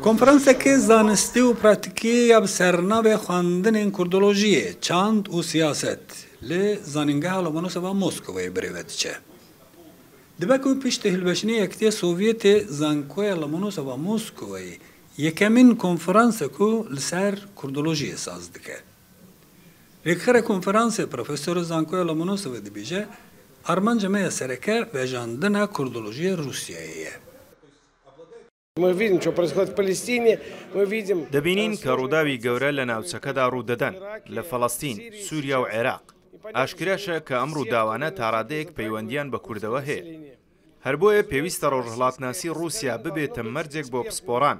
کنفرانسێکی زانستی و پراتیکی اب سەرناوێ خواندنên کوردۆلۆژیê çand û siyaset li zanîngeha Lomonosova Moskowayê birêve diçe. Dibe ku piştî hilweşînê Yekîtiya Sovyetê zankoya Lomonosova Moskowayê yekemîn konferans e ku li ser kurdolojiyê saz dike. Rêkxera konferansê Profesor zankoya Lomonosova dibêje armanca me ya sereke vejandina kurdolojiyê Rusyayê ye. دەبینین کە ڕووداوی گەورە لە ناوچەکەدا ڕوودەدەن لە فەڵەستین، سووریا و عێراق. ئاشکراشە کە ئەم ڕووداوانە تا ڕادەیەک پەیوەندیان بە کوردەوە هەیە. هەر بۆیە پێویستە ڕۆژهەڵاتناسی رووسیا ببێتە مەرجێک بۆ پسپۆڕان.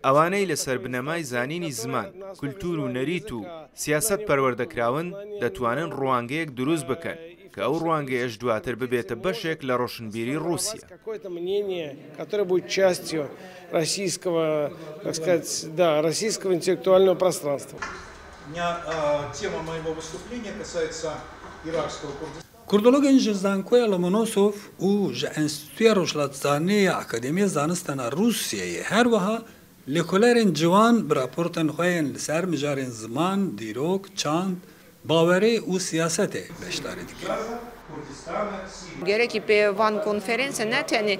ئەوانەی لەسەر بنەمای زانینی زمان، کولتور و نەریت و سیاست پەروەردەکراون دەتوانن ڕوانگەیەک دروست بکەن کە ئەو ڕوانگەیەش دواتر ببێتە بەشێک لە ڕۆشنبیری رووسیا. Kurdologên ji zankoya Lomonosov û ji Enstitûya Rojhilatizanî ya Akademiya Zanistana Rûsyayê her wiha lêkolerên ciwan bi raportên xwe yên li ser mijarên ziman, dîrok, çand, bawerê û siyasetê beşdarî dikin. Gerekî pê van konferanse ne tenê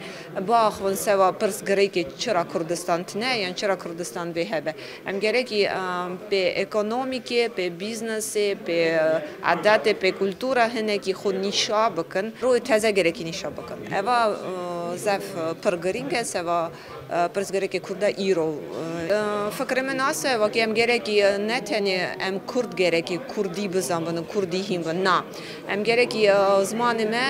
biaxivin seva pirsgirêkê çira Kurdistan tune yan çira Kurdistan vê hebe. Em gerekî pê ekonomîkê, pê bîznesê, pê adetê, pê kultura hinekî xwe nîşa bikin, royê teze gerekî nîşa bikin. Eva zev pirgirîng e seva pirsgirêkê Kurda îro. Fikrê min ase wekî em gerekî ne tenê em Kurd gerekî Kurdî bizanbin, Kurdî hînbin. Na. Em gerekî zimanê me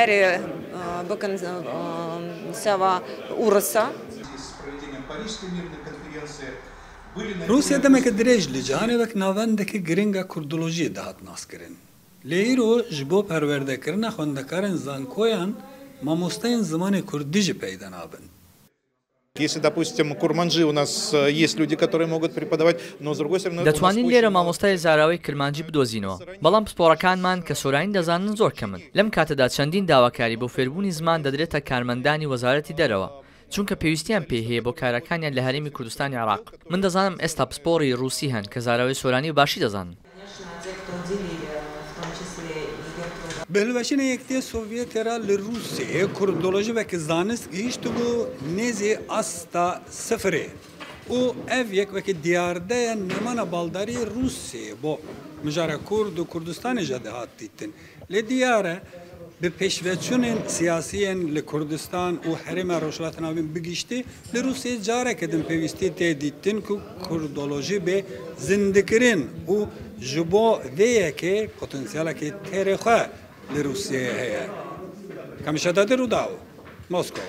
erê bikin seva Ursa. Rusya demeke dirêj li cihanê wek navendekî giring a kurdolojiyê dihat naskirin. Lê îro ji bo perwerdekirina xwendekarên zankoyan mamosteyên zimanê Kurdî jî peyda nabin. Если, допустим, Курманджи у нас есть люди, которые могут преподавать, но с другой стороны... دەتوانین لێرە مامۆستای زاراوەی کرمانجی بدۆزینەوە. بەڵام پسپۆڕەکانمان کە سۆرانی دەزانن زۆر کەمن. لەم کاتەدا چەندین داواکاری بۆ فێربوونی زمان دەدرێتە کارمەندانی وەزارەتی دەرەوە. چونکە پێویستیان پێ هەیە بۆ کارەکانیان لە هەرێمی کوردستانی عێراق. من دەزانم ئێستا پسپۆڕی رووسی هەن کە زاراوەی سۆرانی باشی دەزانن. Bi hilweşînê Yekîtiya Sovyetê ra li Rûsyayê kurdolojî vekî zanist gihîşt bû nêzê asta sifirê û ev yek wekî diyardeya nêmana baldarî Rûsyayê bo mijara Kurd û Kurdistanê jî dihat dîtin. Lê diyar e bi pêşveçûnên siyasiyên li Kurdistan û herêma Rojhilatînavîn bigîştî li Rûsyayê careke din pêwîstî tê dîtin ku kurdolojî bê zindikirin û ji bo vê yekê potansiyalekê têrê xwe li Rûsyayê heye. Kamîşedadî Rûdaw, Moskov.